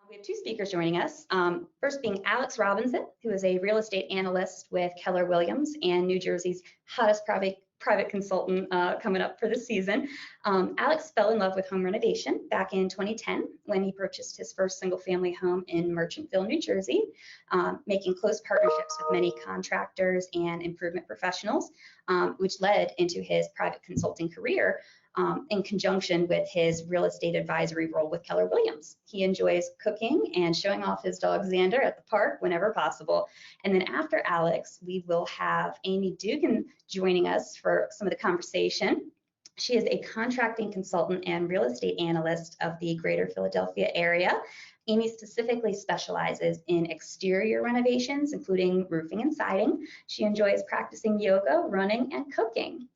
We have two speakers joining us. First being Alex Robinson, who is a real estate analyst with Keller Williams and New Jersey's hottest private consultant coming up for the season. Alex fell in love with home renovation back in 2010 when he purchased his first single-family home in Merchantville, New Jersey, making close partnerships with many contractors and improvement professionals, which led into his private consulting career. In conjunction with his real estate advisory role with Keller Williams. He enjoys cooking and showing off his dog Xander at the park whenever possible. And then after Alex, we will have Amy Dugan joining us for some of the conversation. She is a contracting consultant and real estate analyst of the greater Philadelphia area. Amy specifically specializes in exterior renovations, including roofing and siding. She enjoys practicing yoga, running, and cooking.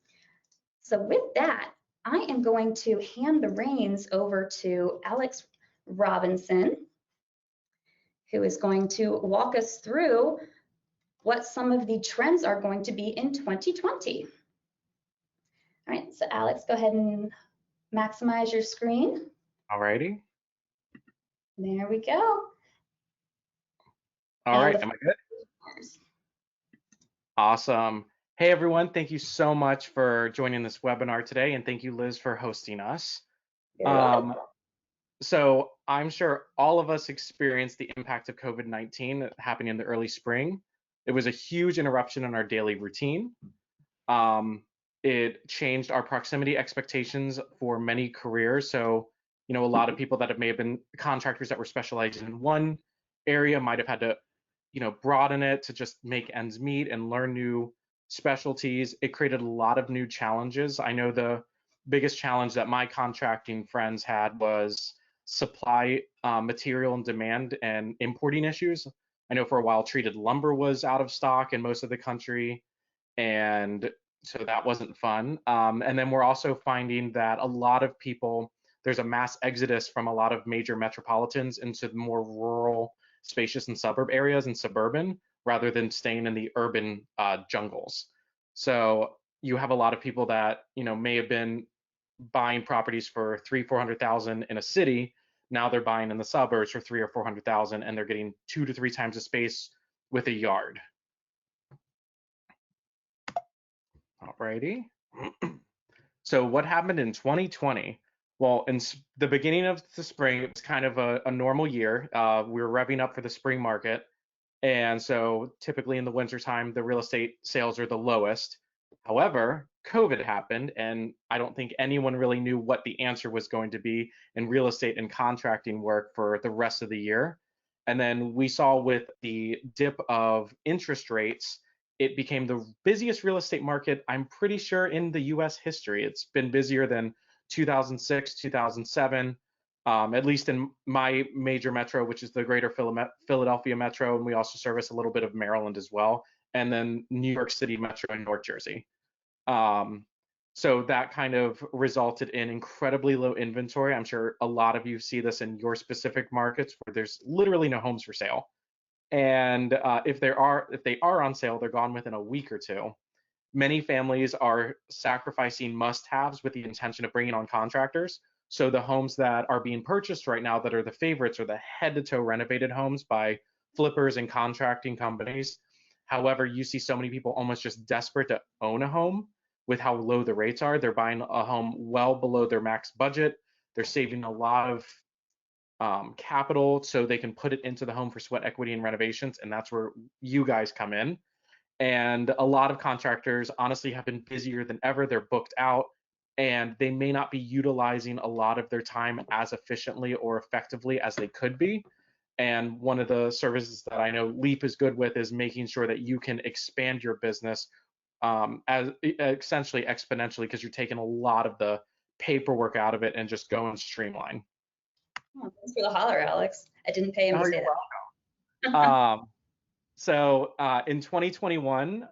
So with that, I am going to hand the reins over to Alex Robinson, who is going to walk us through what some of the trends are going to be in 2020. All right, so Alex, go ahead and maximize your screen. All righty. There we go. All right, am I good? Awesome. Hey everyone, thank you so much for joining this webinar today, and thank you, Liz, for hosting us. So I'm sure all of us experienced the impact of COVID-19 happening in the early spring. It was a huge interruption in our daily routine. It changed our proximity expectations for many careers. So, you know, a lot of people that may have been contractors that were specializing in one area might have had to, you know, broaden it to just make ends meet and learn new specialties. It created a lot of new challenges. I know the biggest challenge that my contracting friends had was supply, material and demand and importing issues. I know for a while treated lumber was out of stock in most of the country, and so that wasn't fun. And then we're also finding that a lot of people, there's a mass exodus from a lot of major metropolitans into the more rural, spacious and suburb areas and suburban, rather than staying in the urban jungles. So you have a lot of people that, you know, may have been buying properties for $300,000-400,000 in a city. Now they're buying in the suburbs for $300,000 or $400,000, and they're getting 2 to 3 times the space with a yard. Alrighty. So what happened in 2020? Well, in the beginning of the spring, it was kind of a normal year. We were revving up for the spring market. And so typically in the wintertime, the real estate sales are the lowest. However, COVID happened, and I don't think anyone really knew what the answer was going to be in real estate and contracting work for the rest of the year. And then we saw with the dip of interest rates, it became the busiest real estate market, I'm pretty sure, in the US history. It's been busier than 2006, 2007. At least in my major metro, which is the greater Philadelphia metro, and we also service a little bit of Maryland as well, and then New York City metro and North Jersey. So that kind of resulted in incredibly low inventory. I'm sure a lot of you see this in your specific markets where there's literally no homes for sale. And if they are on sale, they're gone within a week or two. Many families are sacrificing must-haves with the intention of bringing on contractors. So the homes that are being purchased right now that are the favorites are the head-to-toe renovated homes by flippers and contracting companies. However, you see so many people almost just desperate to own a home with how low the rates are. They're buying a home well below their max budget. They're saving a lot of capital so they can put it into the home for sweat equity and renovations, and that's where you guys come in. And a lot of contractors honestly have been busier than ever. They're booked out, and they may not be utilizing a lot of their time as efficiently or effectively as they could be. And one of the services that I know Leap is good with is making sure that you can expand your business as essentially exponentially, because you're taking a lot of the paperwork out of it and just going streamline. Oh, thanks for the holler, Alex. I didn't pay him to say that. So in 2021,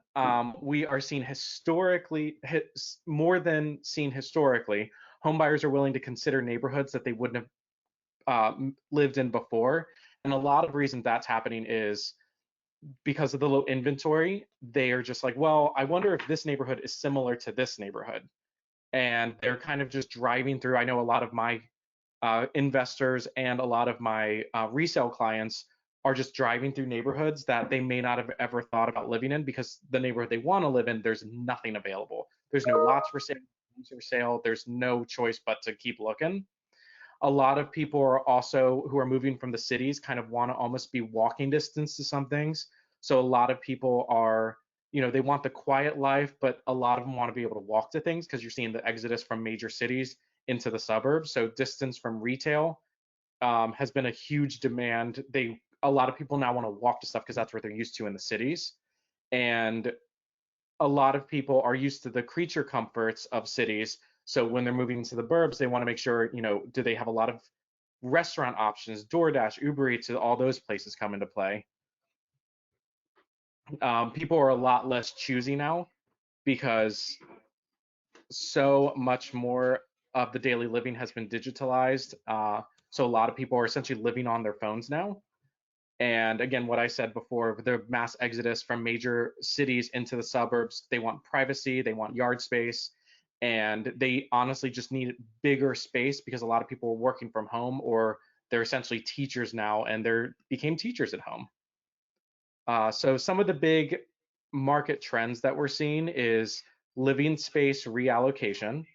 we are seeing more than seen historically, home buyers are willing to consider neighborhoods that they wouldn't have lived in before. And a lot of reasons that's happening is because of the low inventory. They are just like, well, I wonder if this neighborhood is similar to this neighborhood. And they're kind of just driving through. I know a lot of my investors and a lot of my resale clients are just driving through neighborhoods that they may not have ever thought about living in because the neighborhood they want to live in, there's nothing available. There's no lots for sale, homes for sale. There's no choice but to keep looking. A lot of people are also who are moving from the cities kind of want to almost be walking distance to some things. So a lot of people are, they want the quiet life, but a lot of them want to be able to walk to things because you're seeing the exodus from major cities into the suburbs. So distance from retail has been a huge demand. A lot of people now want to walk to stuff because that's what they're used to in the cities. And a lot of people are used to the creature comforts of cities. So when they're moving into the burbs, they want to make sure, do they have a lot of restaurant options, DoorDash, Uber Eats, all those places come into play. People are a lot less choosy now because so much more of the daily living has been digitalized. So a lot of people are essentially living on their phones now. And again, what I said before, the mass exodus from major cities into the suburbs, they want privacy, they want yard space, and they honestly just need bigger space because a lot of people are working from home or they're essentially teachers now and they became teachers at home. So some of the big market trends that we're seeing is living space reallocation.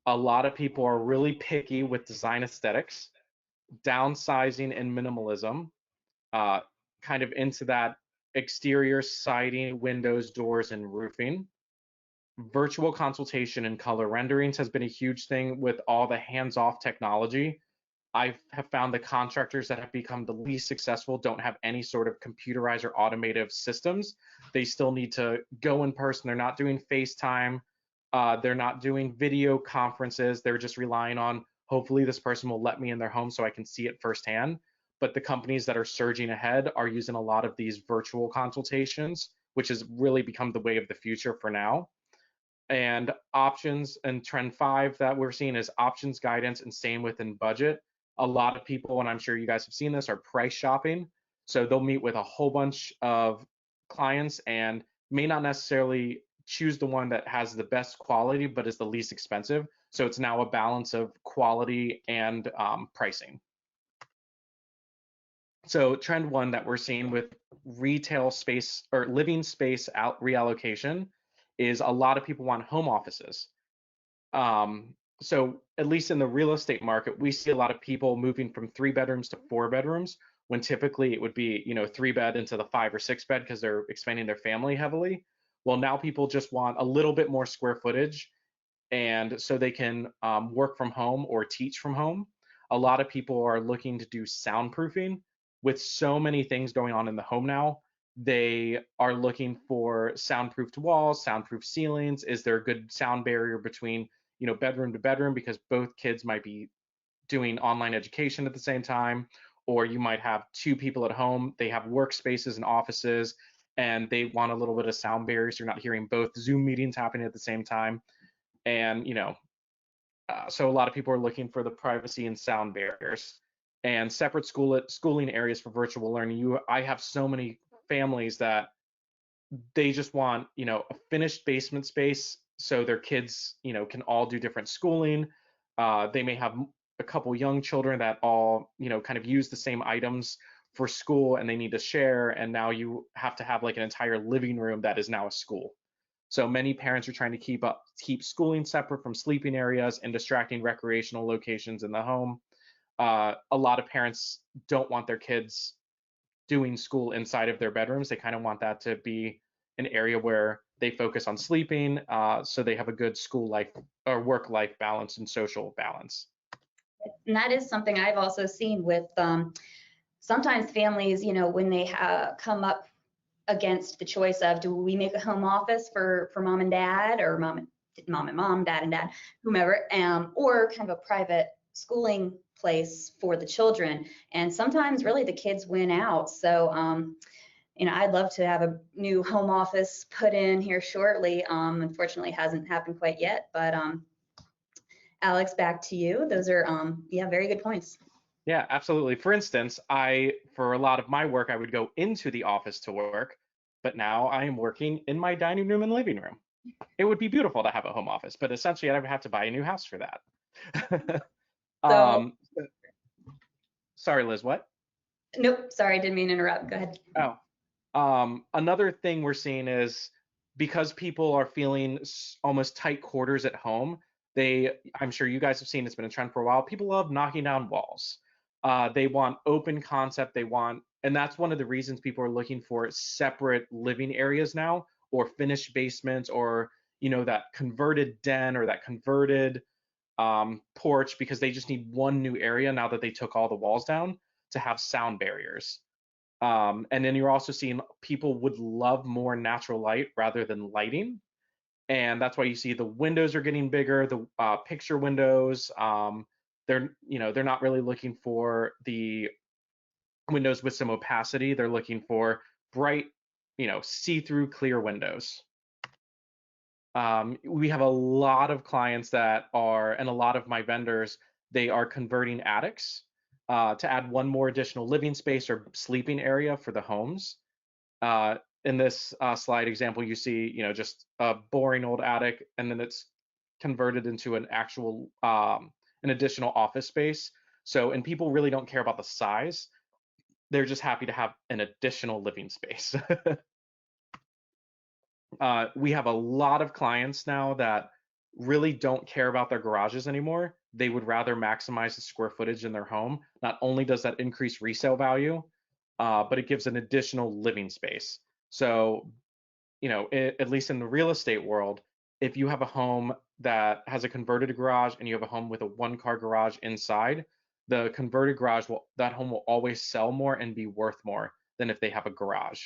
A lot of people are really picky with design aesthetics, downsizing and minimalism, uh, kind of into that exterior siding, windows, doors, and roofing. Virtual consultation and color renderings has been a huge thing with all the hands-off technology. I have found the contractors that have become the least successful don't have any sort of computerized or automated systems. They still need to go in person. They're not doing FaceTime. They're not doing video conferences. They're just relying on hopefully this person will let me in their home so I can see it firsthand. But the companies that are surging ahead are using a lot of these virtual consultations, which has really become the way of the future for now. And options and trend 5 that we're seeing is options guidance and staying within budget. A lot of people, and I'm sure you guys have seen this, are price shopping. So they'll meet with a whole bunch of clients and may not necessarily choose the one that has the best quality but is the least expensive. So it's now a balance of quality and pricing. So trend 1 that we're seeing with retail space or living space out reallocation is a lot of people want home offices. So at least in the real estate market, we see a lot of people moving from 3 bedrooms to 4 bedrooms when typically it would be, 3 bed into the 5 or 6 bed because they're expanding their family heavily. Well, now people just want a little bit more square footage and so they can work from home or teach from home. A lot of people are looking to do soundproofing with so many things going on in the home now. They are looking for soundproofed walls, soundproof ceilings. Is there a good sound barrier between, bedroom to bedroom because both kids might be doing online education at the same time, or you might have 2 people at home. They have workspaces and offices, and they want a little bit of sound barrier so you're not hearing both Zoom meetings happening at the same time. And so a lot of people are looking for the privacy and sound barriers and separate schooling areas for virtual learning. I have so many families that they just want a finished basement space so their kids can all do different schooling. They may have a couple young children that all kind of use the same items for school and they need to share, and now you have to have like an entire living room that is now a school. So many parents are trying to keep schooling separate from sleeping areas and distracting recreational locations in the home. A lot of parents don't want their kids doing school inside of their bedrooms. They kind of want that to be an area where they focus on sleeping, so they have a good school life or work life balance and social balance. And that is something I've also seen with sometimes families, when they come up against the choice of, do we make a home office for mom and dad, or mom and mom, dad and dad, whomever, or kind of a private schooling place for the children. And sometimes really the kids win out. So, I'd love to have a new home office put in here shortly. Unfortunately, it hasn't happened quite yet, but Alex, back to you. Those are, very good points. Yeah, absolutely. For instance, for a lot of my work, I would go into the office to work, but now I am working in my dining room and living room. It would be beautiful to have a home office, but essentially I would have to buy a new house for that. So Sorry, Liz, what? Nope, sorry, didn't mean to interrupt. Go ahead. Oh, another thing we're seeing is because people are feeling almost tight quarters at home, I'm sure you guys have seen it's been a trend for a while. People love knocking down walls. They want open concept. And that's one of the reasons people are looking for separate living areas now, or finished basements, or that converted den or that converted porch, because they just need one new area now that they took all the walls down to have sound barriers. And then you're also seeing people would love more natural light rather than lighting. And that's why you see the windows are getting bigger, the picture windows. They're not really looking for the windows with some opacity. They're looking for bright, see-through clear windows. We have a lot of clients and a lot of my vendors, they are converting attics to add one more additional living space or sleeping area for the homes. In this slide example, you see, just a boring old attic, and then it's converted into an additional office space. And people really don't care about the size. They're just happy to have an additional living space. We have a lot of clients now that really don't care about their garages anymore. They would rather maximize the square footage in their home. Not only does that increase resale value, but it gives an additional living space. So, at least in the real estate world, if you have a home that has a converted garage and you have a home with a one-car garage inside, the converted garage that home will always sell more and be worth more than if they have a garage.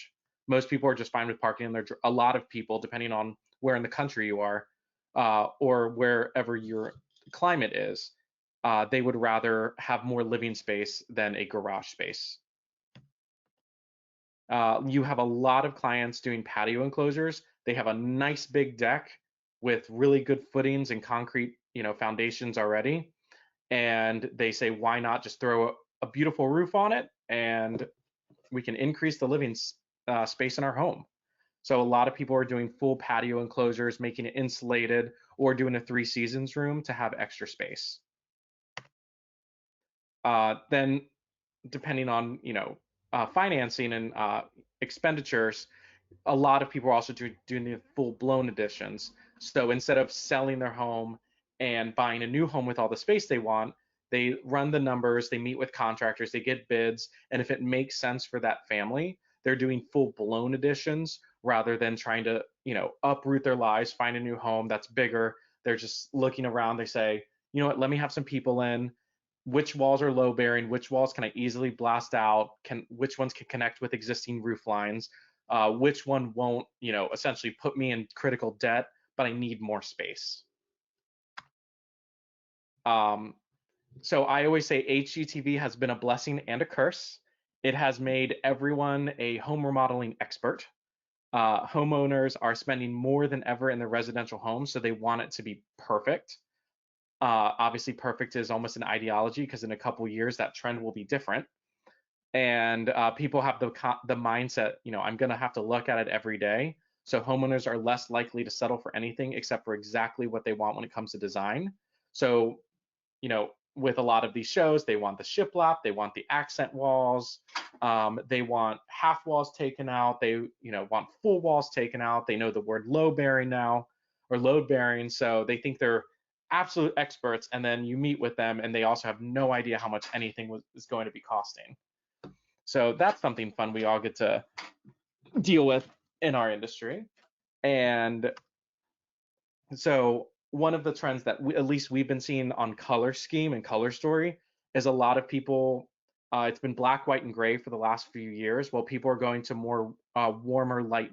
Most people are just fine with parking in their. A lot of people, depending on where in the country you are, or wherever your climate is, they would rather have more living space than a garage space. You have a lot of clients doing patio enclosures. They have a nice big deck with really good footings and concrete, foundations already. And they say, why not just throw a beautiful roof on it, and we can increase the living space in our home. So a lot of people are doing full patio enclosures, making it insulated, or doing a 3 seasons room to have extra space. Then depending on, financing and expenditures, a lot of people are also doing the full-blown additions. So instead of selling their home and buying a new home with all the space they want, they run the numbers, they meet with contractors, they get bids, and if it makes sense for that family, they're doing full-blown additions rather than trying to, uproot their lives, find a new home that's bigger. They're just looking around. They say, you know what, let me have some people in. Which walls are low bearing? Which walls can I easily blast out? Which ones can connect with existing roof lines? Which one won't, essentially put me in critical debt, but I need more space. So I always say HGTV has been a blessing and a curse. It has made everyone a home remodeling expert. Homeowners are spending more than ever in their residential homes, so they want it to be perfect. Obviously, perfect is almost an ideology, because in a couple years that trend will be different. And people have the mindset, I'm going to have to look at it every day. So homeowners are less likely to settle for anything except for exactly what they want when it comes to design. So, with a lot of these shows, they want the shiplap, they want the accent walls, they want half walls taken out, they want full walls taken out. They know the word load bearing now, or load bearing, so they think they're absolute experts, and then you meet with them and they also have no idea how much anything is going to be costing. So that's something fun we all get to deal with in our industry. And so one of the trends that at least we've been seeing on color scheme and color story is a lot of people, it's been black, white, and gray for the last few years, while people are going to more warmer light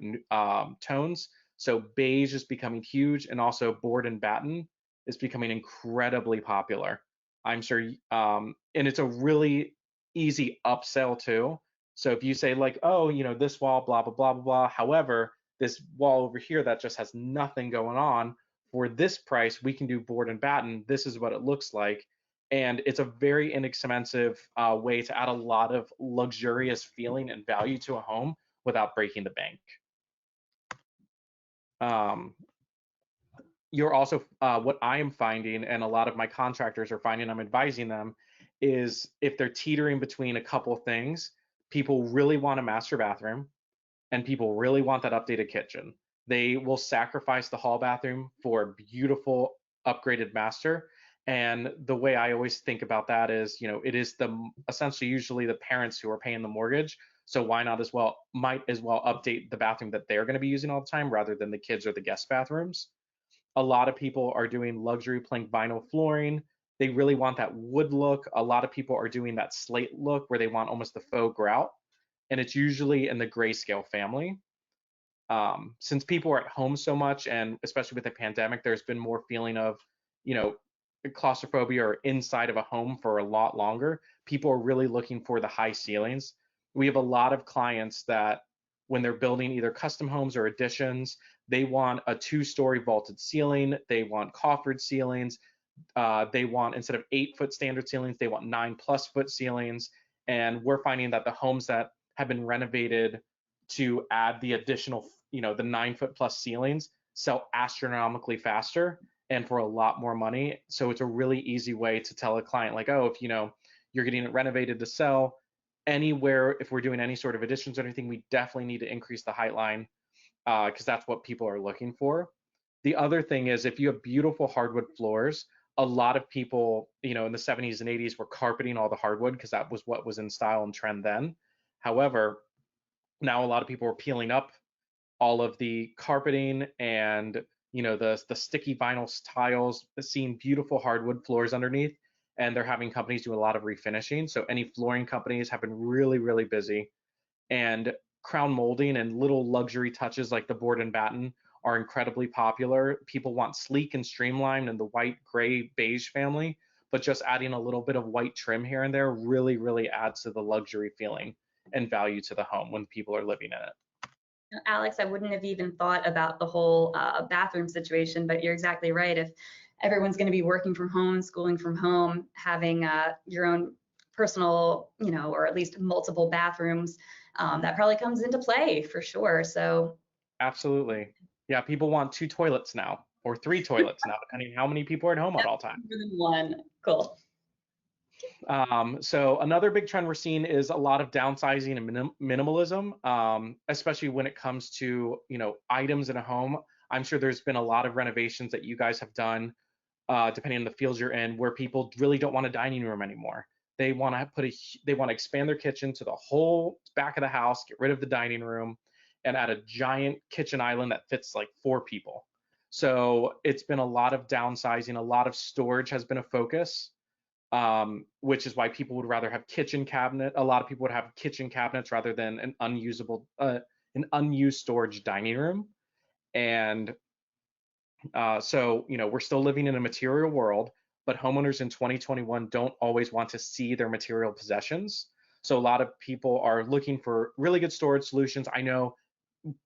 tones. So beige is becoming huge, and also board and batten is becoming incredibly popular. I'm sure, and it's a really easy upsell too. So if you say like, oh, this wall, blah, blah, blah, blah, blah. However, this wall over here that just has nothing going on, for this price, we can do board and batten. This is what it looks like. And it's a very inexpensive way to add a lot of luxurious feeling and value to a home without breaking the bank. You're also, what I am finding, and a lot of my contractors are finding, I'm advising them, is if they're teetering between a couple things, people really want a master bathroom and people really want that updated kitchen. They will sacrifice the hall bathroom for a beautiful upgraded master. And the way I always think about that is, it is essentially usually the parents who are paying the mortgage. So why not might as well update the bathroom that they're going to be using all the time rather than the kids or the guest bathrooms. A lot of people are doing luxury plank vinyl flooring. They really want that wood look. A lot of people are doing that slate look where they want almost the faux grout, and it's usually in the grayscale family. Since people are at home so much, and especially with the pandemic, there's been more feeling of, you know, claustrophobia or inside of a home for a lot longer. People are really looking for the high ceilings. We have a lot of clients that when they're building either custom homes or additions, they want a 2-story vaulted ceiling. They want coffered ceilings. They want, instead of 8-foot standard ceilings, they want 9+ foot ceilings. And we're finding that the homes that have been renovated to add the additional, the 9-foot plus ceilings sell astronomically faster and for a lot more money. So it's a really easy way to tell a client, like, oh, if you're getting it renovated to sell anywhere, if we're doing any sort of additions or anything, we definitely need to increase the height line because that's what people are looking for. The other thing is, if you have beautiful hardwood floors, a lot of people, in the 70s and 80s were carpeting all the hardwood because that was what was in style and trend then. However, now a lot of people are peeling up all of the carpeting and the sticky vinyl tiles, seeing beautiful hardwood floors underneath, and they're having companies do a lot of refinishing. So any flooring companies have been really, really busy, and crown molding and little luxury touches like the board and batten are incredibly popular. People want sleek and streamlined in the white, gray, beige family, but just adding a little bit of white trim here and there really, really adds to the luxury feeling and value to the home when people are living in it. Alex, I wouldn't have even thought about the whole bathroom situation, but you're exactly right. If everyone's going to be working from home, schooling from home, having your own personal, or at least multiple bathrooms, that probably comes into play for sure. So absolutely. Yeah, people want 2 toilets now or 3 toilets now, depending on how many people are at home at all times. More than one. Cool. So another big trend we're seeing is a lot of downsizing and minimalism, especially when it comes to items in a home. I'm sure there's been a lot of renovations that you guys have done, depending on the fields you're in, where people really don't want a dining room anymore. They want to expand their kitchen to the whole back of the house, get rid of the dining room, and add a giant kitchen island that fits like 4 people. So it's been a lot of downsizing. A lot of storage has been a focus. Which is why people would rather have a lot of people would have kitchen cabinets rather than an unused storage dining room. And so, we're still living in a material world, but homeowners in 2021 don't always want to see their material possessions. So a lot of people are looking for really good storage solutions. I know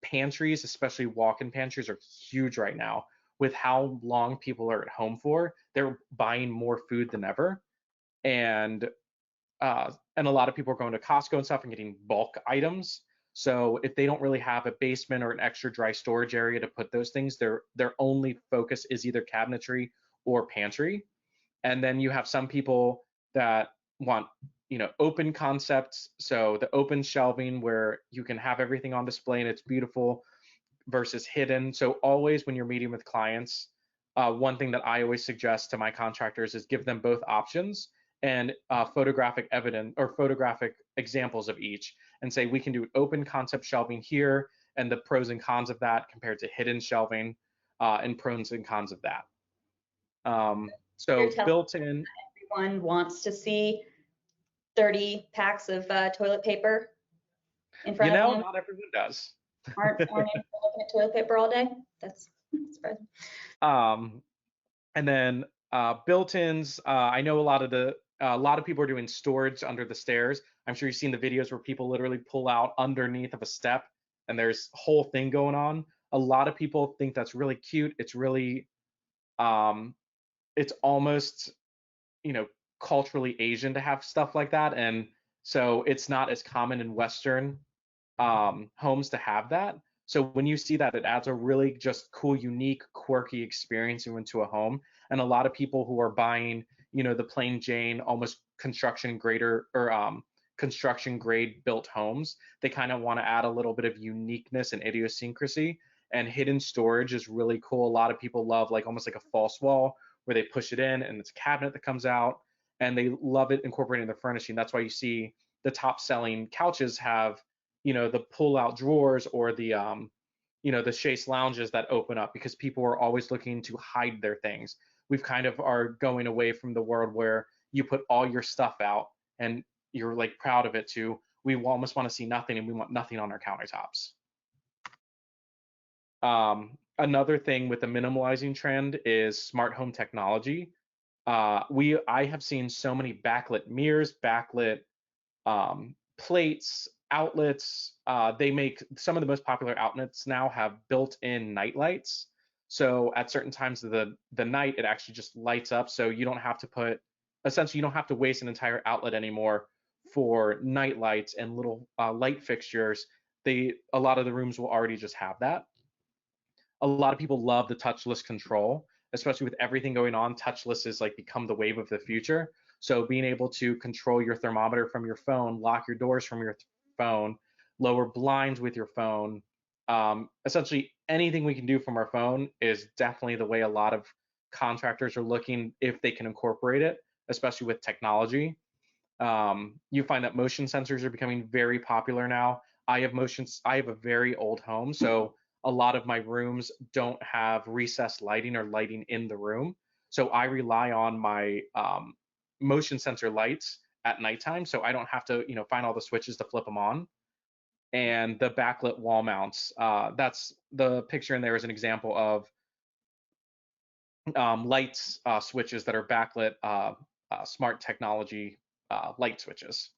pantries, especially walk-in pantries, are huge right now. With how long people are at home for, they're buying more food than ever. And a lot of people are going to Costco and stuff and getting bulk items. So if they don't really have a basement or an extra dry storage area to put those things, their only focus is either cabinetry or pantry. And then you have some people that want open concepts, so the open shelving where you can have everything on display and it's beautiful versus hidden. So always when you're meeting with clients, one thing that I always suggest to my contractors is give them both options and photographic evidence or photographic examples of each, and say we can do open concept shelving here and the pros and cons of that compared to hidden shelving and pros and cons of that. So built in. Everyone wants to see 30 packs of toilet paper in front of them. Not everyone does. Aren't looking at toilet paper all day? That's surprising. And then built-ins. I know a lot of people are doing storage under the stairs. I'm sure you've seen the videos where people literally pull out underneath of a step and there's a whole thing going on. A lot of people think that's really cute. It's really, it's almost, culturally Asian to have stuff like that. And so it's not as common in Western homes to have that. So when you see that, it adds a really just cool, unique, quirky experience into a home. And a lot of people who are buying, the plain Jane, almost construction grader or construction grade built homes. They kind of want to add a little bit of uniqueness and idiosyncrasy. And hidden storage is really cool. A lot of people love like almost like a false wall where they push it in and it's a cabinet that comes out, and they love it incorporating their furnishing. That's why you see the top selling couches have, the pull out drawers, or the chaise lounges that open up, because people are always looking to hide their things. We've kind of are going away from the world where you put all your stuff out and you're like proud of it, to we almost want to see nothing and we want nothing on our countertops. Another thing with the minimalizing trend is smart home technology. I have seen so many backlit mirrors, backlit plates, outlets. They make some of the most popular outlets now have built-in night lights. So at certain times of the night, it actually just lights up. So you don't have to essentially you don't have to waste an entire outlet anymore for night lights and little light fixtures. A lot of the rooms will already just have that. A lot of people love the touchless control, especially with everything going on. Touchless is like become the wave of the future. So being able to control your thermometer from your phone, lock your doors from your phone, lower blinds with your phone, essentially anything we can do from our phone is definitely the way a lot of contractors are looking if they can incorporate it, especially with technology. You find that motion sensors are becoming very popular now. I have a very old home, so a lot of my rooms don't have recessed lighting or lighting in the room. So I rely on my motion sensor lights at nighttime, so I don't have to, find all the switches to flip them on. And the backlit wall mounts, that's the picture in there is an example of lights switches that are backlit smart technology light switches.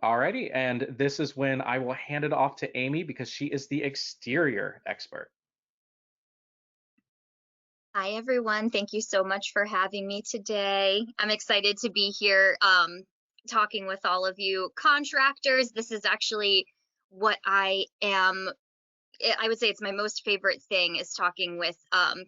Alrighty, and this is when I will hand it off to Amy because she is the exterior expert. Hi, everyone. Thank you so much for having me today. I'm excited to be here talking with all of you contractors. This is actually what I would say it's my most favorite thing, is talking with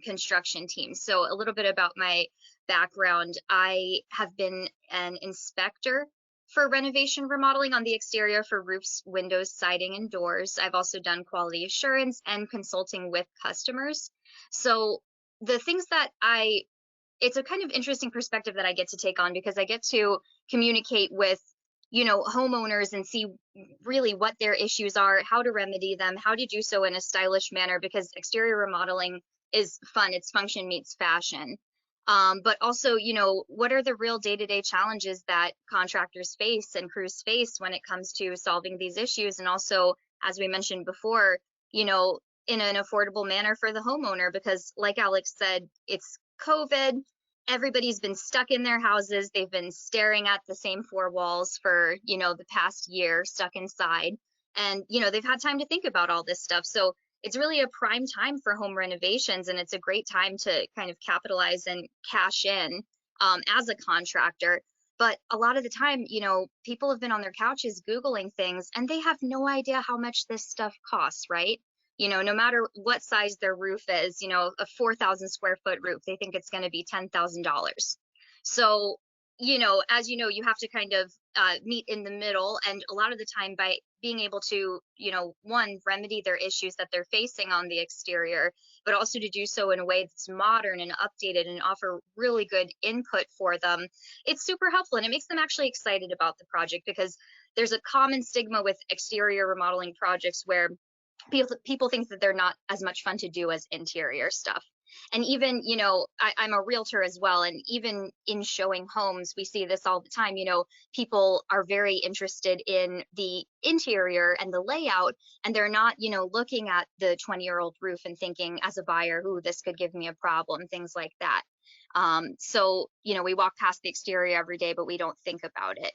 construction teams. So a little bit about my background. I have been an inspector for renovation remodeling on the exterior for roofs, windows, siding, and doors. I've also done quality assurance and consulting with customers. So the things that it's a kind of interesting perspective that I get to take on, because I get to communicate with, homeowners and see really what their issues are, how to remedy them, how to do so in a stylish manner, because exterior remodeling is fun. It's function meets fashion. But also, what are the real day-to-day challenges that contractors face and crews face when it comes to solving these issues? And also, as we mentioned before, in an affordable manner for the homeowner, because like Alex said, it's COVID. Everybody's been stuck in their houses. They've been staring at the same four walls for, the past year, stuck inside. And, they've had time to think about all this stuff. So it's really a prime time for home renovations, and it's a great time to kind of capitalize and cash in as a contractor. But a lot of the time, people have been on their couches Googling things, and they have no idea how much this stuff costs, right? No matter what size their roof is, a 4,000 square foot roof, they think it's going to be $10,000. So, as you have to kind of meet in the middle. And a lot of the time, by being able to, one, remedy their issues that they're facing on the exterior, but also to do so in a way that's modern and updated and offer really good input for them, it's super helpful. And it makes them actually excited about the project, because there's a common stigma with exterior remodeling projects where people think that they're not as much fun to do as interior stuff. And even, I'm a realtor as well. And even in showing homes, we see this all the time. People are very interested in the interior and the layout, and they're not, looking at the 20-year-old roof and thinking as a buyer, ooh, this could give me a problem, things like that. So, we walk past the exterior every day, but we don't think about it.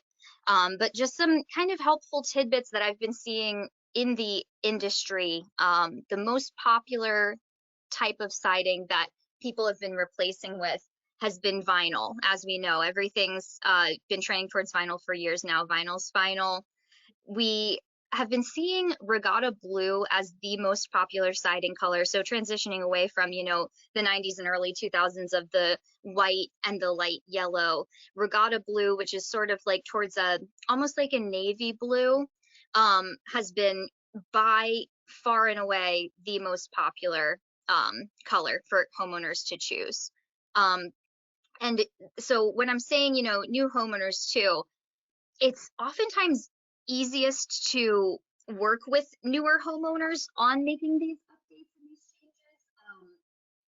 But just some kind of helpful tidbits that I've been seeing in the industry. The most popular type of siding that people have been replacing with has been vinyl. As we know, everything's been trending towards vinyl for years now. Vinyl's final. We have been seeing regatta blue as the most popular siding color. So transitioning away from, you know, the 90s and early 2000s of the white and the light yellow. Regatta blue, which is sort of like towards a, almost like a navy blue, has been by far and away the most popular color for homeowners to choose. And so when I'm saying, you know, new homeowners too, it's oftentimes easiest to work with newer homeowners on making these updates and these changes,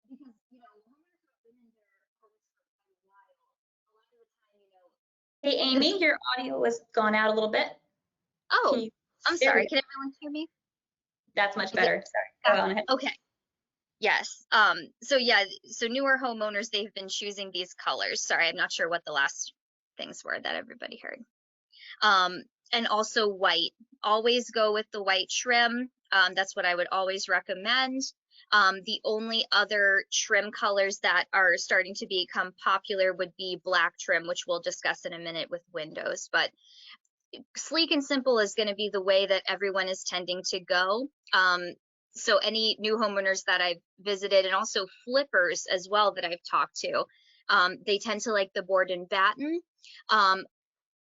because, you know, homeowners who have been in their homes for quite a while, a lot of the time, you know. Hey, Amy, your audio has gone out a little bit. Oh, I'm There we sorry. go. Can everyone hear me? That's much better. Sorry. Go on ahead. Okay. Yes. So yeah, so newer homeowners, they've been choosing these colors. Sorry, I'm not sure what the last things were that everybody heard. And also white. Always go with the white trim. That's what I would always recommend. The only other trim colors that are starting to become popular would be black trim, which we'll discuss in a minute with windows. But sleek and simple is going to be the way that everyone is tending to go. So any new homeowners that I've visited, and also flippers as well that I've talked to, they tend to like the board and batten.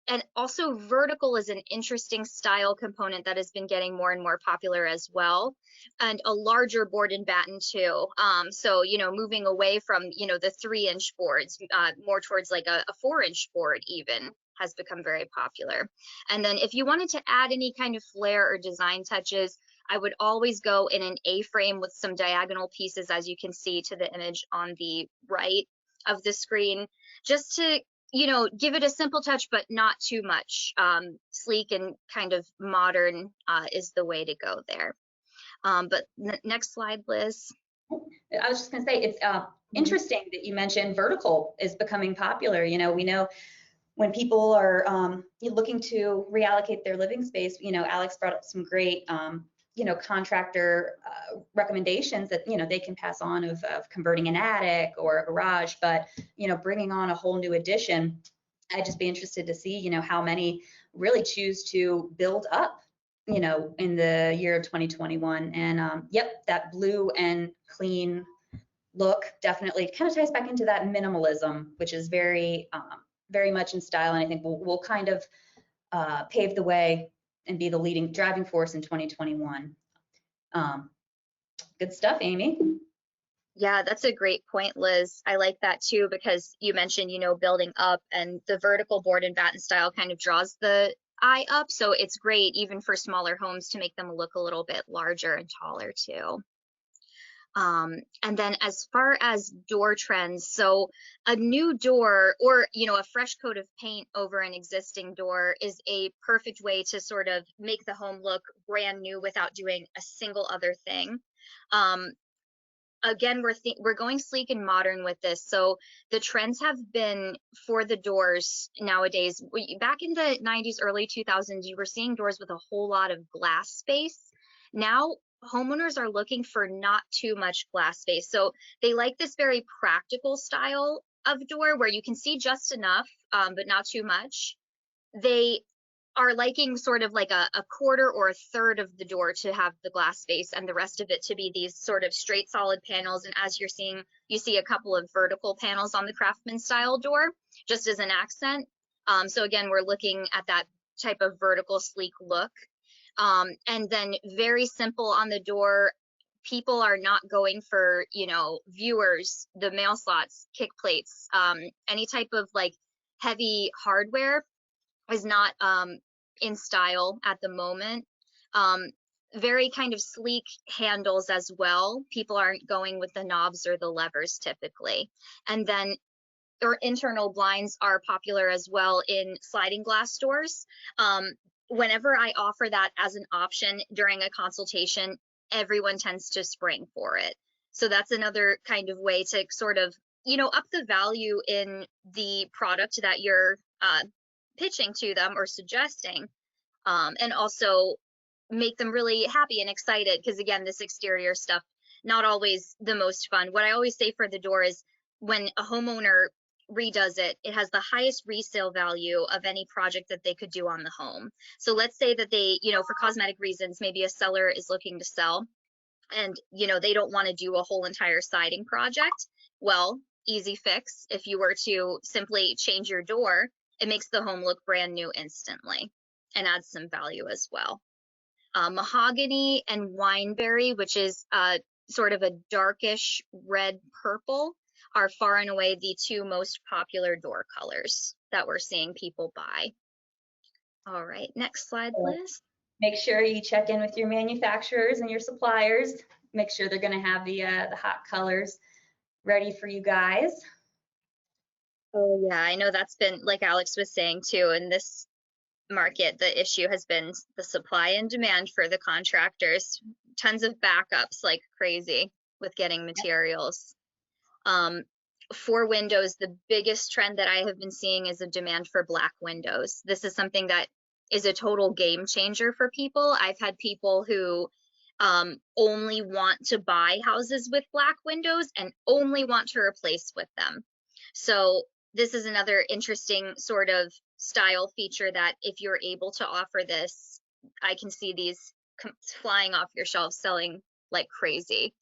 And also vertical is an interesting style component that has been getting more and more popular as well, and a larger board and batten too. So, you know, moving away from, you know, the 3-inch boards, more towards like a 4-inch board even has become very popular. And then if you wanted to add any kind of flair or design touches, I would always go in an A-frame with some diagonal pieces, as you can see to the image on the right of the screen, just to, you know, give it a simple touch, but not too much. Sleek and kind of modern is the way to go there. But next slide, Liz. I was just going to say, it's interesting that you mentioned vertical is becoming popular. You know, we know when people are looking to reallocate their living space, you know, Alex brought up some great, you know, contractor recommendations that, you know, they can pass on of converting an attic or a garage, but, you know, bringing on a whole new addition. I'd just be interested to see, you know, how many really choose to build up, you know, in the year of 2021. And yep, that blue and clean look definitely kind of ties back into that minimalism, which is very, very much in style. And I think we'll kind of pave the way and be the leading driving force in 2021. Good stuff, Amy. Yeah, that's a great point, Liz. I like that too, because you mentioned, you know, building up, and the vertical board and batten style kind of draws the eye up. So it's great even for smaller homes to make them look a little bit larger and taller too. And then as far as door trends, so a new door, or, you know, a fresh coat of paint over an existing door is a perfect way to sort of make the home look brand new without doing a single other thing. Again, we're going sleek and modern with this. So the trends have been for the doors nowadays. Back in the 90s, early 2000s, you were seeing doors with a whole lot of glass space. Now homeowners are looking for not too much glass space. So they like this very practical style of door where you can see just enough, but not too much. They are liking sort of like a quarter or a third of the door to have the glass space, and the rest of it to be these sort of straight solid panels. And as you're seeing, you see a couple of vertical panels on the Craftsman style door, just as an accent. So again, we're looking at that type of vertical sleek look. And then very simple on the door. People are not going for, you know, viewers, the mail slots, kick plates, any type of like heavy hardware is not in style at the moment. Very kind of sleek handles as well. People aren't going with the knobs or the levers typically. And then or internal blinds are popular as well in sliding glass doors. Whenever I offer that as an option during a consultation, everyone tends to spring for it. So that's another kind of way to sort of, you know, up the value in the product that you're pitching to them or suggesting, and also make them really happy and excited, because again, this exterior stuff, not always the most fun. What I always say for the door is when a homeowner redoes it, it has the highest resale value of any project that they could do on the home. So let's say that they, for cosmetic reasons, maybe a seller is looking to sell and, they don't want to do a whole entire siding project. Well, easy fix. If you were to simply change your door, it makes the home look brand new instantly and adds some value as well. Mahogany and wineberry, which is sort of a darkish red purple, are far and away the two most popular door colors that we're seeing people buy. All right, next slide, Liz. Make sure you check in with your manufacturers and your suppliers. Make sure they're going to have the hot colors ready for you guys. Oh yeah, I know that's been, like Alex was saying too, in this market, the issue has been the supply and demand for the contractors. Tons of backups like crazy with getting materials. For windows, the biggest trend that I have been seeing is a demand for black windows. This is something that is a total game changer for people. I've had people who only want to buy houses with black windows and only want to replace with them. So this is another interesting sort of style feature that if you're able to offer this, I can see these flying off your shelves selling like crazy.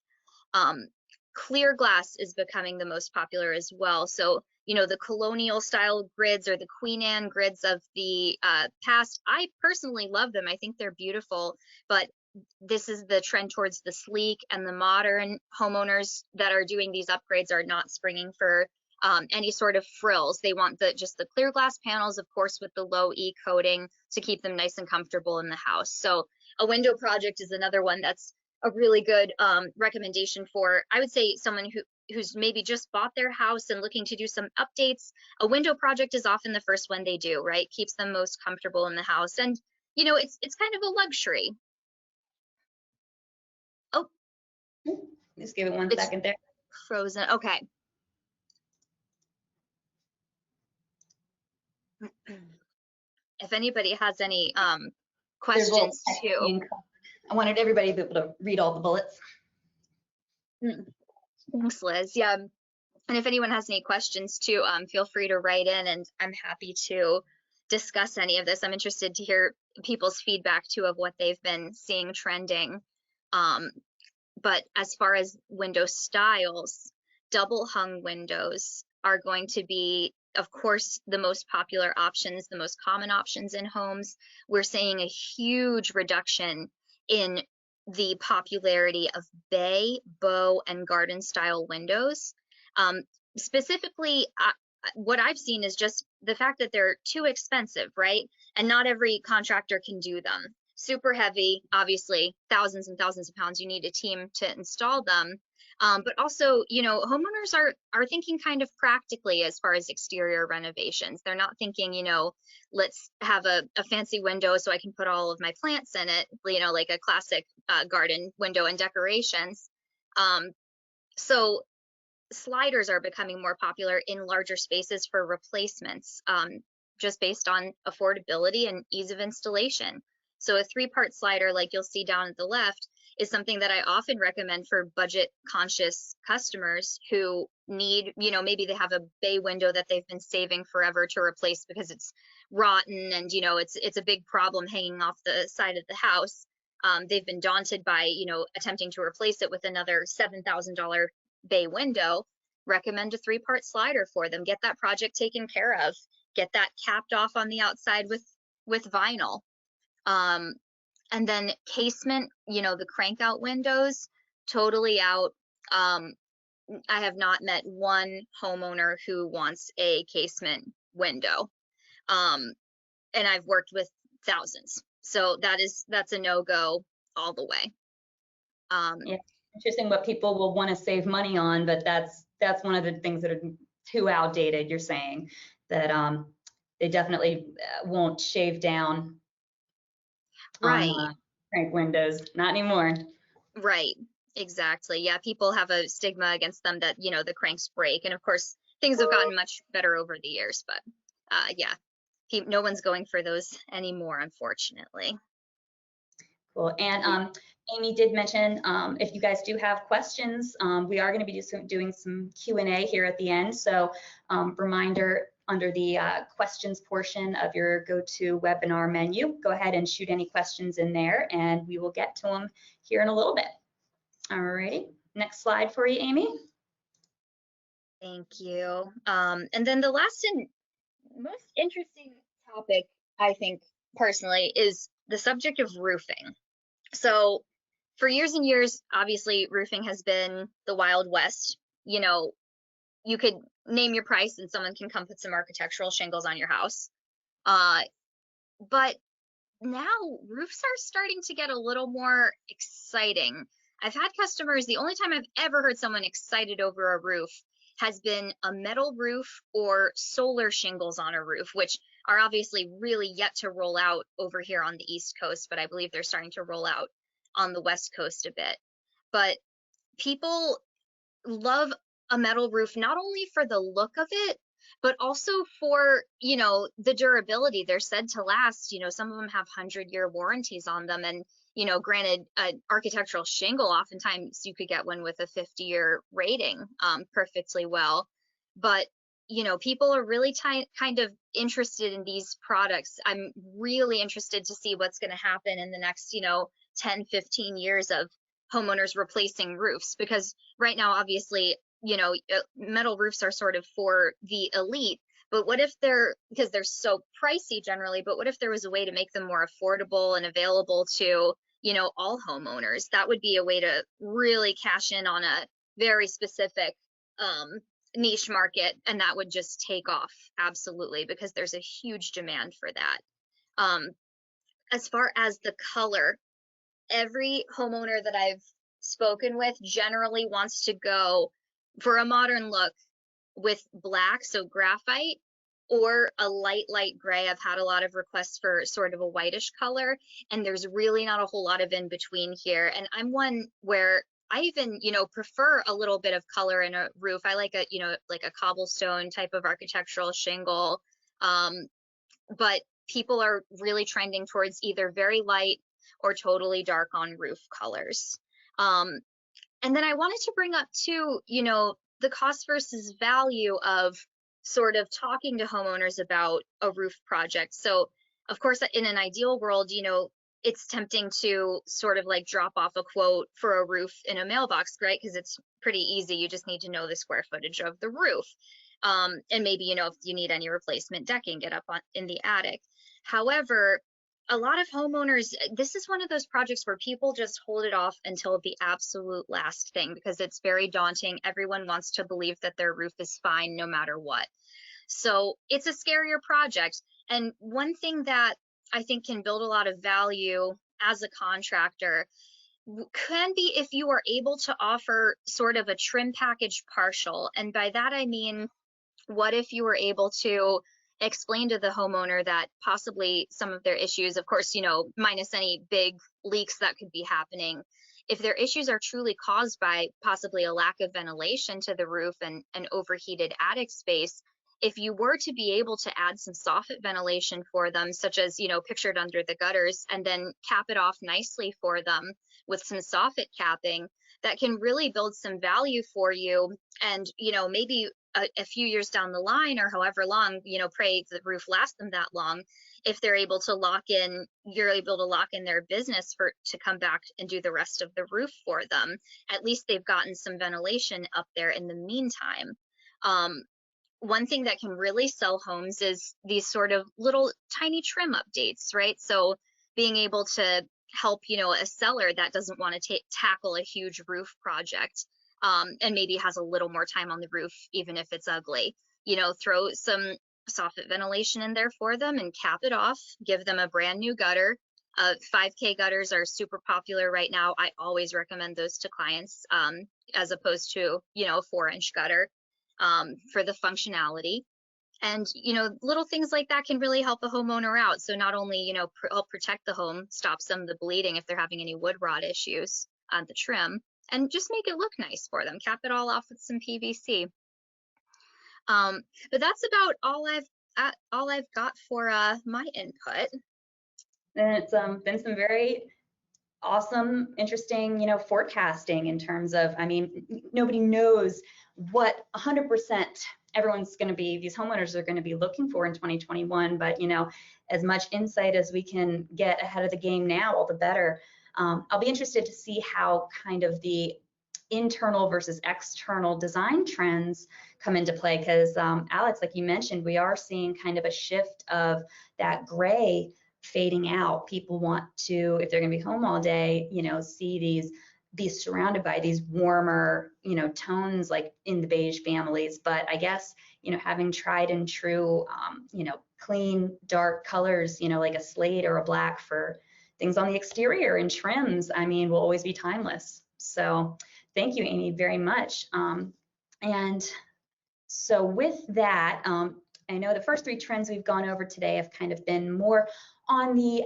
Clear glass is becoming the most popular as well. So, the colonial style grids or the Queen Anne grids of the past, I personally love them. I think they're beautiful, but this is the trend towards the sleek, and the modern homeowners that are doing these upgrades are not springing for any sort of frills. They want just the clear glass panels, of course, with the low E coating to keep them nice and comfortable in the house. So a window project is another one that's a really good recommendation for, I would say, someone who's maybe just bought their house and looking to do some updates. A window project is often the first one they do, right? Keeps them most comfortable in the house. And, it's kind of a luxury. Oh. Just give it one second there. Frozen. Okay. If anybody has any questions too. I wanted everybody to be able to read all the bullets. Thanks, Liz. Yeah. And if anyone has any questions too, feel free to write in, and I'm happy to discuss any of this. I'm interested to hear people's feedback too of what they've been seeing trending. But as far as window styles, double hung windows are going to be, of course, the most popular options, the most common options in homes. We're seeing a huge reduction in the popularity of bay, bow, and garden style windows. Specifically, what I've seen is just the fact that they're too expensive, right? And not every contractor can do them. Super heavy, obviously, thousands and thousands of pounds. You need a team to install them. But also, homeowners are thinking kind of practically as far as exterior renovations. They're not thinking, let's have a fancy window so I can put all of my plants in it, like a classic garden window and decorations. So sliders are becoming more popular in larger spaces for replacements, just based on affordability and ease of installation. So a 3-part slider, like you'll see down at the left, is something that I often recommend for budget conscious customers who need, maybe they have a bay window that they've been saving forever to replace because it's rotten and, it's a big problem hanging off the side of the house. They've been daunted by, attempting to replace it with another $7,000 bay window. Recommend a 3-part slider for them. Get that project taken care of. Get that capped off on the outside with vinyl. And then casement, the crank out windows, totally out. I have not met one homeowner who wants a casement window. And I've worked with thousands. So that's a no-go all the way. Yeah, interesting what people will want to save money on, but that's one of the things that are too outdated. You're saying that they definitely won't shave down. Right. Crank windows, not anymore. Right, exactly. Yeah, people have a stigma against them that, the cranks break. And of course, things have gotten much better over the years, but yeah, no one's going for those anymore, unfortunately. Cool. And Amy did mention if you guys do have questions, we are going to be doing some Q&A here at the end. So reminder, under the questions portion of your GoToWebinar menu, go ahead and shoot any questions in there and we will get to them here in a little bit. All righty. Next slide for you, Amy. Thank you. And then the last and most interesting topic, I think personally, is the subject of roofing. So for years and years, obviously, roofing has been the Wild West. You know, you could name your price and someone can come put some architectural shingles on your house. But now roofs are starting to get a little more exciting. I've had customers, the only time I've ever heard someone excited over a roof has been a metal roof or solar shingles on a roof, which are obviously really yet to roll out over here on the East Coast, but I believe they're starting to roll out on the West Coast a bit. But people love a metal roof, not only for the look of it, but also for, you know, the durability. They're said to last, you know, some of them have 100-year warranties on them. And, you know, granted, an architectural shingle, oftentimes you could get one with a 50-year rating perfectly well. But, you know, people are really kind of interested in these products. I'm really interested to see what's going to happen in the next, you know, 10, 15 years of homeowners replacing roofs, because right now, obviously, you know, metal roofs are sort of for the elite, but what if because they're so pricey generally, but what if there was a way to make them more affordable and available to, you know, all homeowners? That would be a way to really cash in on a very specific niche market, and that would just take off absolutely, because there's a huge demand for that. As far as the color, every homeowner that I've spoken with generally wants to go for a modern look with black, so graphite, or a light gray. I've had a lot of requests for sort of a whitish color, and there's really not a whole lot of in between here. And I'm one where I even, you know, prefer a little bit of color in a roof. I like a, you know, like a cobblestone type of architectural shingle. But people are really trending towards either very light or totally dark on roof colors. And then I wanted to bring up too, you know, the cost versus value of sort of talking to homeowners about a roof project. So of course, in an ideal world, you know, it's tempting to sort of like drop off a quote for a roof in a mailbox, right? Because it's pretty easy. You just need to know the square footage of the roof. And maybe, you know, if you need any replacement decking, get up in the attic. However, a lot of homeowners, this is one of those projects where people just hold it off until the absolute last thing, because it's very daunting. Everyone wants to believe that their roof is fine no matter what. So it's a scarier project. And one thing that I think can build a lot of value as a contractor can be if you are able to offer sort of a trim package partial. And by that, I mean, what if you were able to explain to the homeowner that possibly some of their issues, of course, you know, minus any big leaks that could be happening, if their issues are truly caused by possibly a lack of ventilation to the roof and an overheated attic space, if you were to be able to add some soffit ventilation for them, such as, you know, pictured under the gutters, and then cap it off nicely for them with some soffit capping, that can really build some value for you. And, you know, maybe a few years down the line, or however long, you know, pray the roof lasts them that long, if they're able to lock in, you're able to lock in their business to come back and do the rest of the roof for them. At least they've gotten some ventilation up there in the meantime. One thing that can really sell homes is these sort of little tiny trim updates, right? So being able to help, you know, a seller that doesn't want to tackle a huge roof project, and maybe has a little more time on the roof, even if it's ugly, you know, throw some soffit ventilation in there for them and cap it off, give them a brand new gutter. 5K gutters are super popular right now. I always recommend those to clients, as opposed to, you know, a 4-inch gutter, for the functionality. And, you know, little things like that can really help a homeowner out. So not only, you know, help protect the home, stop some of the bleeding if they're having any wood rot issues on the trim, and just make it look nice for them. Cap it all off with some PVC. But that's about all I've got for my input. And it's been some very awesome, interesting, forecasting in terms of, I mean, nobody knows what 100% everyone's going to be, these homeowners are going to be looking for in 2021, but as much insight as we can get ahead of the game now, all the better. I'll be interested to see how kind of the internal versus external design trends come into play, because Alex, like you mentioned, we are seeing kind of a shift of that gray fading out. People want to, if they're going to be home all day, see be surrounded by these warmer, tones like in the beige families. But I guess, having tried and true, clean, dark colors, like a slate or a black for things on the exterior and trims, I mean, will always be timeless. So thank you, Amy, very much. And so with that, I know the first 3 trends we've gone over today have kind of been more on the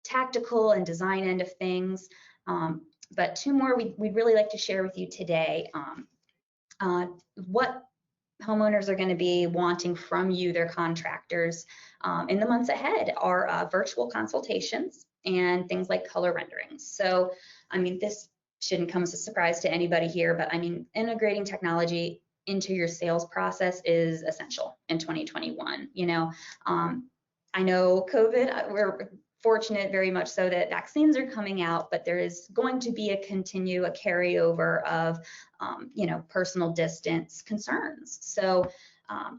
tactical and design end of things. But 2 more we'd really like to share with you today. What homeowners are going to be wanting from you, their contractors, in the months ahead are virtual consultations and things like color renderings. So, I mean, this shouldn't come as a surprise to anybody here, but I mean, integrating technology into your sales process is essential in 2021. I know COVID, we're fortunate very much so that vaccines are coming out, but there is going to be a carryover of, personal distance concerns. So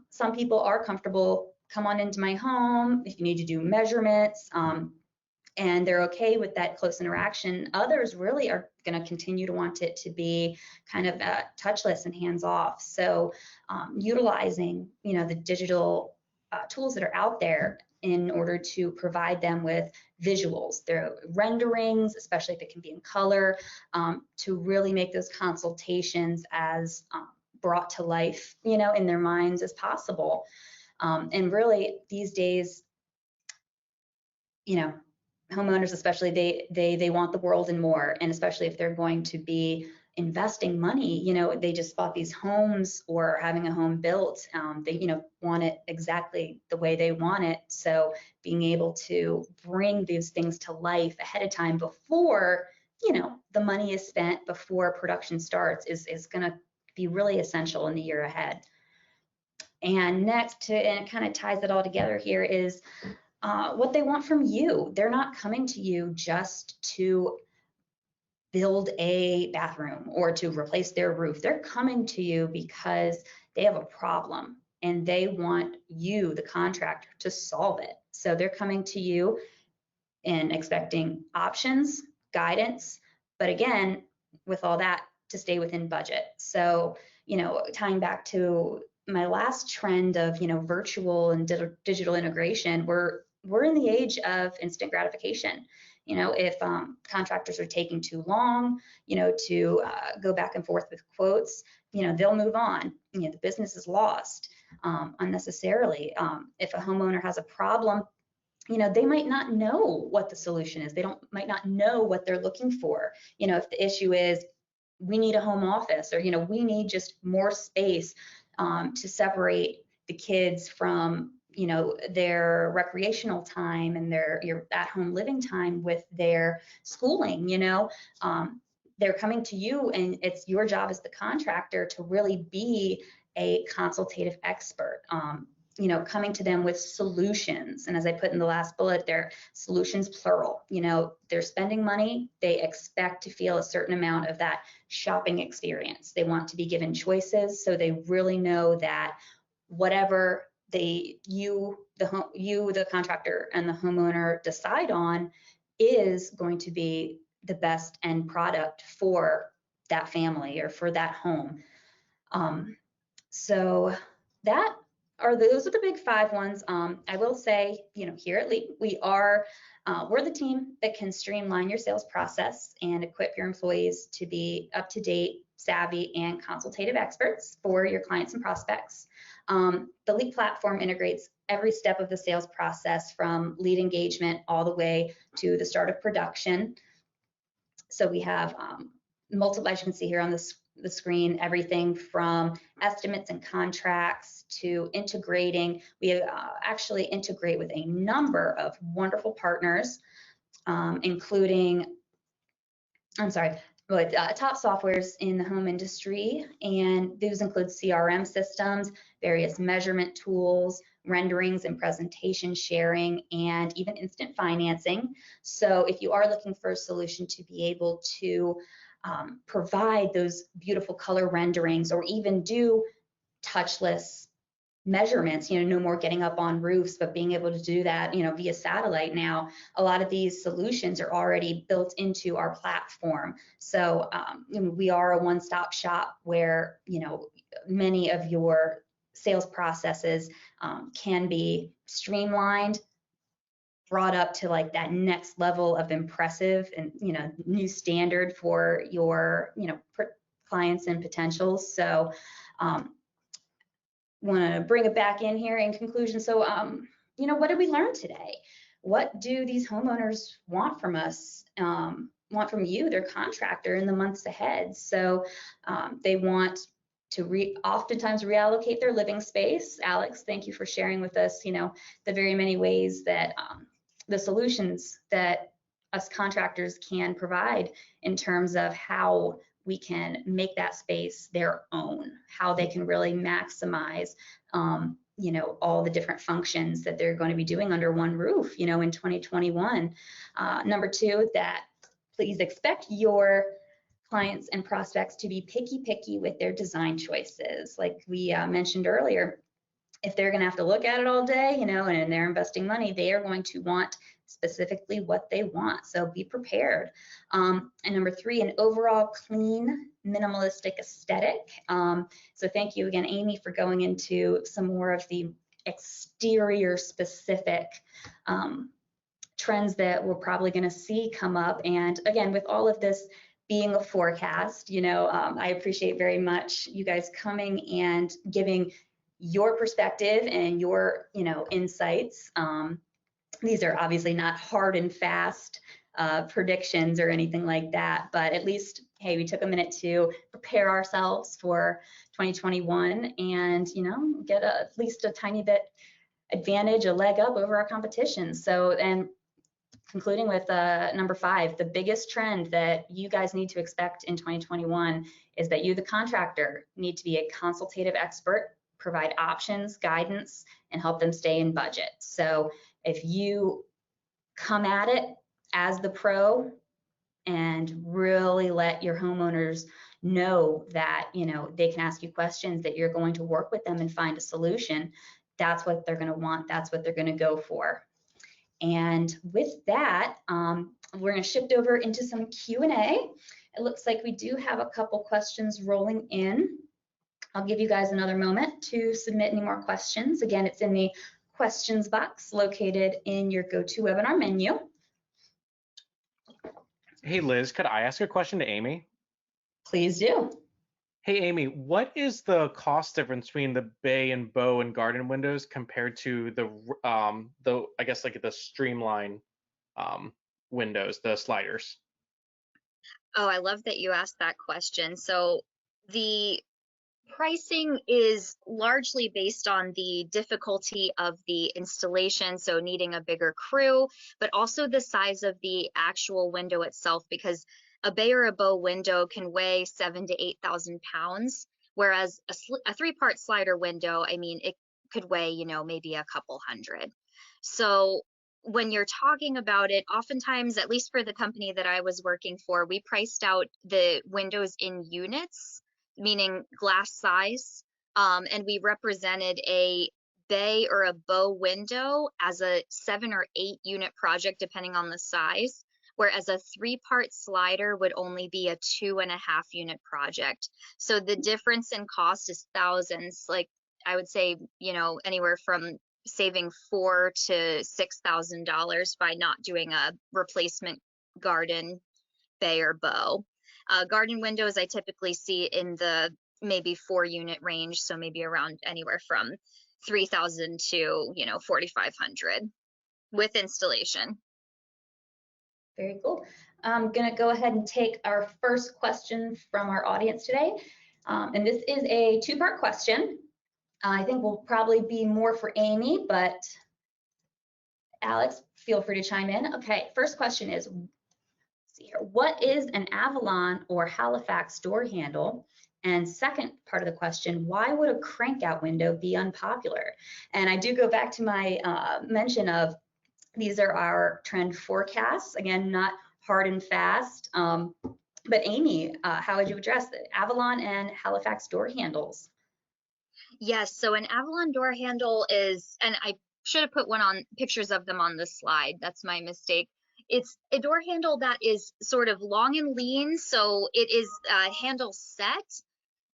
some people are comfortable, come on into my home if you need to do measurements, and they're okay with that close interaction. Others really are going to continue to want it to be kind of touchless and hands-off. So utilizing, the digital tools that are out there in order to provide them with visuals, their renderings, especially if it can be in color, to really make those consultations as brought to life, in their minds as possible. And really these days, homeowners especially, they want the world and more, and especially if they're going to be investing money, they just bought these homes or having a home built, they want it exactly the way they want it. So being able to bring these things to life ahead of time before the money is spent, before production starts, is going to be really essential in the year ahead. And next, and it kind of ties it all together here, is what they want from you. They're not coming to you just to build a bathroom or to replace their roof. They're coming to you because they have a problem and they want you, the contractor, to solve it. So they're coming to you and expecting options, guidance, but again, with all that, to stay within budget. So, tying back to my last trend of, virtual and digital integration, we're in the age of instant gratification. If contractors are taking too long, to go back and forth with quotes, they'll move on. The business is lost unnecessarily. If a homeowner has a problem, they might not know what the solution is. They might not know what they're looking for. If the issue is we need a home office, or we need just more space to separate the kids from their recreational time and your at-home living time with their schooling, they're coming to you, and it's your job as the contractor to really be a consultative expert, coming to them with solutions. And as I put in the last bullet there, solutions plural. They're spending money, they expect to feel a certain amount of that shopping experience. They want to be given choices, so they really know that whatever the contractor and the homeowner decide on is going to be the best end product for that family or for that home. So those are the big 5 ones. I will say, here at Leap, we're the team that can streamline your sales process and equip your employees to be up to date, savvy, and consultative experts for your clients and prospects. The Leap platform integrates every step of the sales process, from lead engagement all the way to the start of production. So we have multiple, as you can see here on the screen, everything from estimates and contracts to integrating. We actually integrate with a number of wonderful partners. including, top softwares in the home industry, and those include CRM systems, various measurement tools, renderings and presentation sharing, and even instant financing. So if you are looking for a solution to be able to provide those beautiful color renderings, or even do touchless measurements, no more getting up on roofs, but being able to do that, via satellite now. A lot of these solutions are already built into our platform. So we are a one-stop shop where, many of your sales processes can be streamlined, brought up to like that next level of impressive and, new standard for your, clients and potentials. So want to bring it back in here in conclusion. So, what did we learn today? What do these homeowners want from us, want from you, their contractor, in the months ahead? So they want to oftentimes reallocate their living space. Alex, thank you for sharing with us, the very many ways that the solutions that us contractors can provide in terms of how we can make that space their own, how they can really maximize, all the different functions that they're going to be doing under one roof, in 2021. Number two, that please expect your clients and prospects to be picky with their design choices. Like we mentioned earlier, if they're going to have to look at it all day, and they're investing money, they are going to want specifically what they want. So be prepared. And number three, an overall clean, minimalistic aesthetic. So thank you again, Amy, for going into some more of the exterior specific trends that we're probably going to see come up. And again, with all of this being a forecast, I appreciate very much you guys coming and giving your perspective and your, insights. These are obviously not hard and fast predictions or anything like that, but at least, hey, we took a minute to prepare ourselves for 2021 and, get at least a tiny bit advantage, a leg up over our competition. So, and concluding with number 5, the biggest trend that you guys need to expect in 2021 is that you, the contractor, need to be a consultative expert, provide options, guidance, and help them stay in budget. So if you come at it as the pro and really let your homeowners know that, they can ask you questions, that you're going to work with them and find a solution, that's what they're going to want. That's what they're going to go for. And with that, we're going to shift over into some Q&A. It looks like we do have a couple questions rolling in. I'll give you guys another moment to submit any more questions. Again, it's in the questions box located in your GoToWebinar menu. Hey, Liz, could I ask a question to Amy? Please do. Hey, Amy, what is the cost difference between the bay and bow and garden windows compared to the I guess like the streamline windows, the sliders? Oh, I love that you asked that question. So the pricing is largely based on the difficulty of the installation, so needing a bigger crew, but also the size of the actual window itself, because a bay or a bow window can weigh 7,000 to 8,000 pounds, whereas a 3-part slider window, I mean, it could weigh, maybe a couple hundred. So when you're talking about it, oftentimes, at least for the company that I was working for, we priced out the windows in units, meaning glass size, and we represented a bay or a bow window as a 7 or 8 unit project, depending on the size, whereas a 3-part slider would only be a 2.5 unit project. So the difference in cost is thousands. Like I would say, anywhere from saving $4,000 to $6,000 by not doing a replacement garden bay or bow. Garden windows I typically see in the maybe 4 unit range, so maybe around anywhere from 3,000 to 4,500 with installation. Very cool. I'm going to go ahead and take our first question from our audience today. And this is a 2-part question. I think will probably be more for Amy, but Alex, feel free to chime in. Okay, first question is, let's see here, what is an Avalon or Halifax door handle? And second part of the question, why would a crank out window be unpopular? And I do go back to my mention of these are our trend forecasts, again, not hard and fast. But Amy, how would you address the Avalon and Halifax door handles? Yes, so an Avalon door handle is, and I should have put one on pictures of them on the slide. That's my mistake. It's a door handle that is sort of long and lean, so it is a handle set,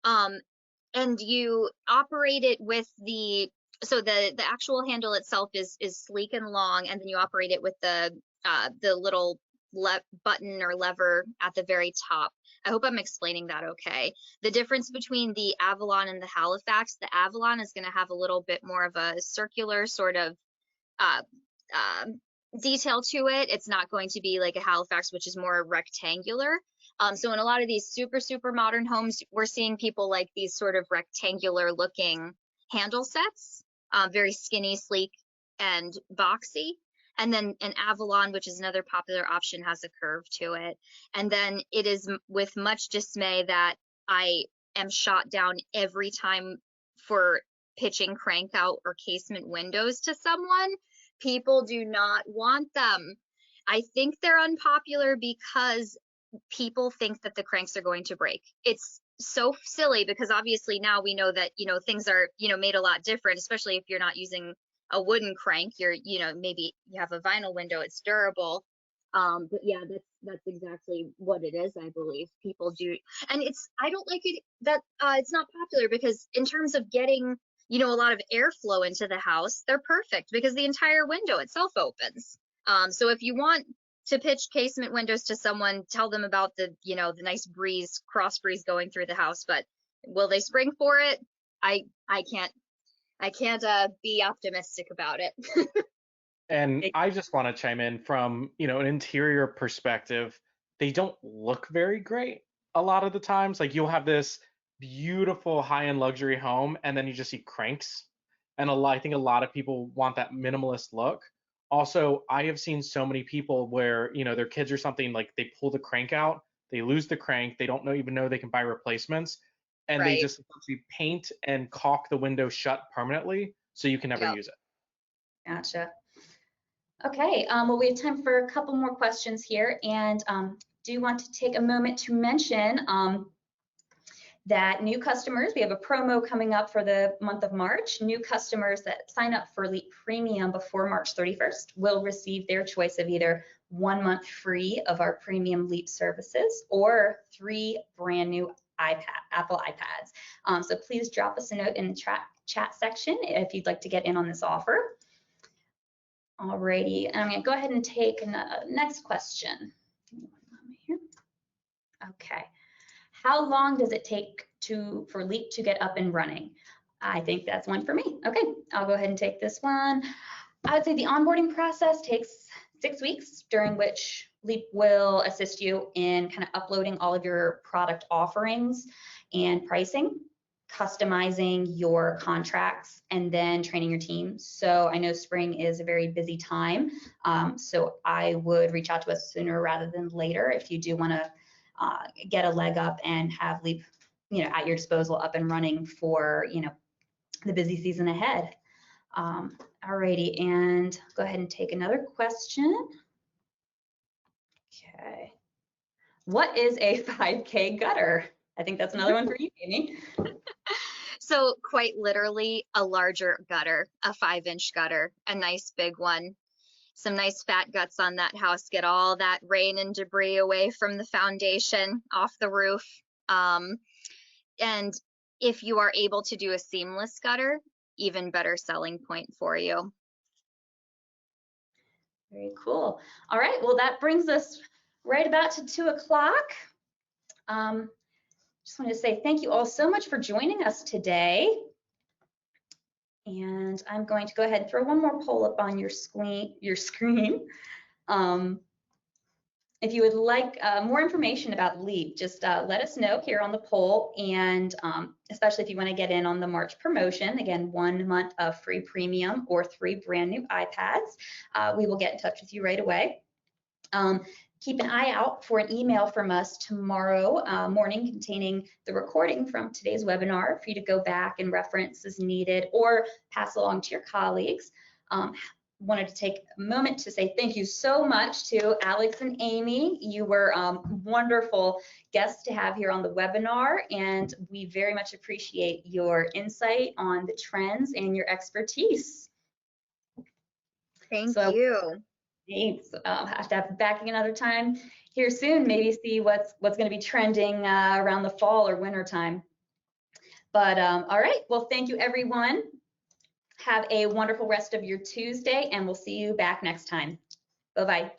and you operate it with the actual handle itself is sleek and long, and then you operate it with the little button or lever at the very top. I hope I'm explaining that okay. The difference between the Avalon and the Halifax, the Avalon is going to have a little bit more of a circular sort of detail to it. It's not going to be like a Halifax, which is more rectangular. So in a lot of these super modern homes, we're seeing people like these sort of rectangular looking handle sets, very skinny, sleek, and boxy. And then an Avalon, which is another popular option, has a curve to it. And then it is with much dismay that I am shot down every time for pitching crank out or casement windows to someone. People do not want them. I think they're unpopular because people think that the cranks are going to break. It's so silly because obviously now we know that, things are, made a lot different, especially if you're not using a wooden crank. You're, maybe you have a vinyl window, it's durable. But yeah, that's exactly what it is. I believe people do. And I don't like it that it's not popular because in terms of getting, a lot of airflow into the house, they're perfect because the entire window itself opens. So if you want to pitch casement windows to someone, tell them about the nice breeze, cross breeze going through the house, but will they spring for it? I can't be optimistic about it. And I just want to chime in from, an interior perspective. They don't look very great a lot of the times. Like you'll have this beautiful high-end luxury home and then you just see cranks. And I think a lot of people want that minimalist look. Also, I have seen so many people where, their kids or something, like they pull the crank out, they lose the crank, they don't even know they can buy replacements, and Right. they just paint and caulk the window shut permanently so you can never Yep. use it. Gotcha. Okay, well, we have time for a couple more questions here, and do want to take a moment to mention that new customers, we have a promo coming up for the month of March. New customers that sign up for LEAP Premium before March 31st will receive their choice of either 1 month free of our premium LEAP services or 3 brand new Apple iPads. So please drop us a note in the chat section if you'd like to get in on this offer. Alrighty, and I'm going to go ahead and take next question. Okay, how long does it take for LEAP to get up and running? I think that's one for me. Okay, I'll go ahead and take this one. I would say the onboarding process takes 6 weeks, during which LEAP will assist you in kind of uploading all of your product offerings and pricing, customizing your contracts, and then training your team. So I know spring is a very busy time, so I would reach out to us sooner rather than later if you do want to get a leg up and have LEAP, at your disposal, up and running for, the busy season ahead. Alrighty, and go ahead and take another question. Okay, what is a 5K gutter? I think that's another one for you, Amy. So quite literally a larger gutter, a 5-inch gutter, a nice big one. Some nice fat guts on that house, get all that rain and debris away from the foundation, off the roof. And if you are able to do a seamless gutter, even better selling point for you. Very cool. All right, well, that brings us right about to 2 o'clock. Just wanted to say thank you all so much for joining us today. And I'm going to go ahead and throw one more poll up on your screen. If you would like more information about LEAP, just let us know here on the poll, and especially if you want to get in on the March promotion, again, 1 month of free premium or 3 brand new iPads, we will get in touch with you right away. Keep an eye out for an email from us tomorrow morning containing the recording from today's webinar for you to go back and reference as needed or pass along to your colleagues. Wanted to take a moment to say thank you so much to Alex and Amy. You were wonderful guests to have here on the webinar, and we very much appreciate your insight on the trends and your expertise. Thank you. Thanks. Have to have back another time here soon. Maybe see what's going to be trending around the fall or winter time. But all right. Well, thank you, everyone. Have a wonderful rest of your Tuesday, and we'll see you back next time. Bye-bye.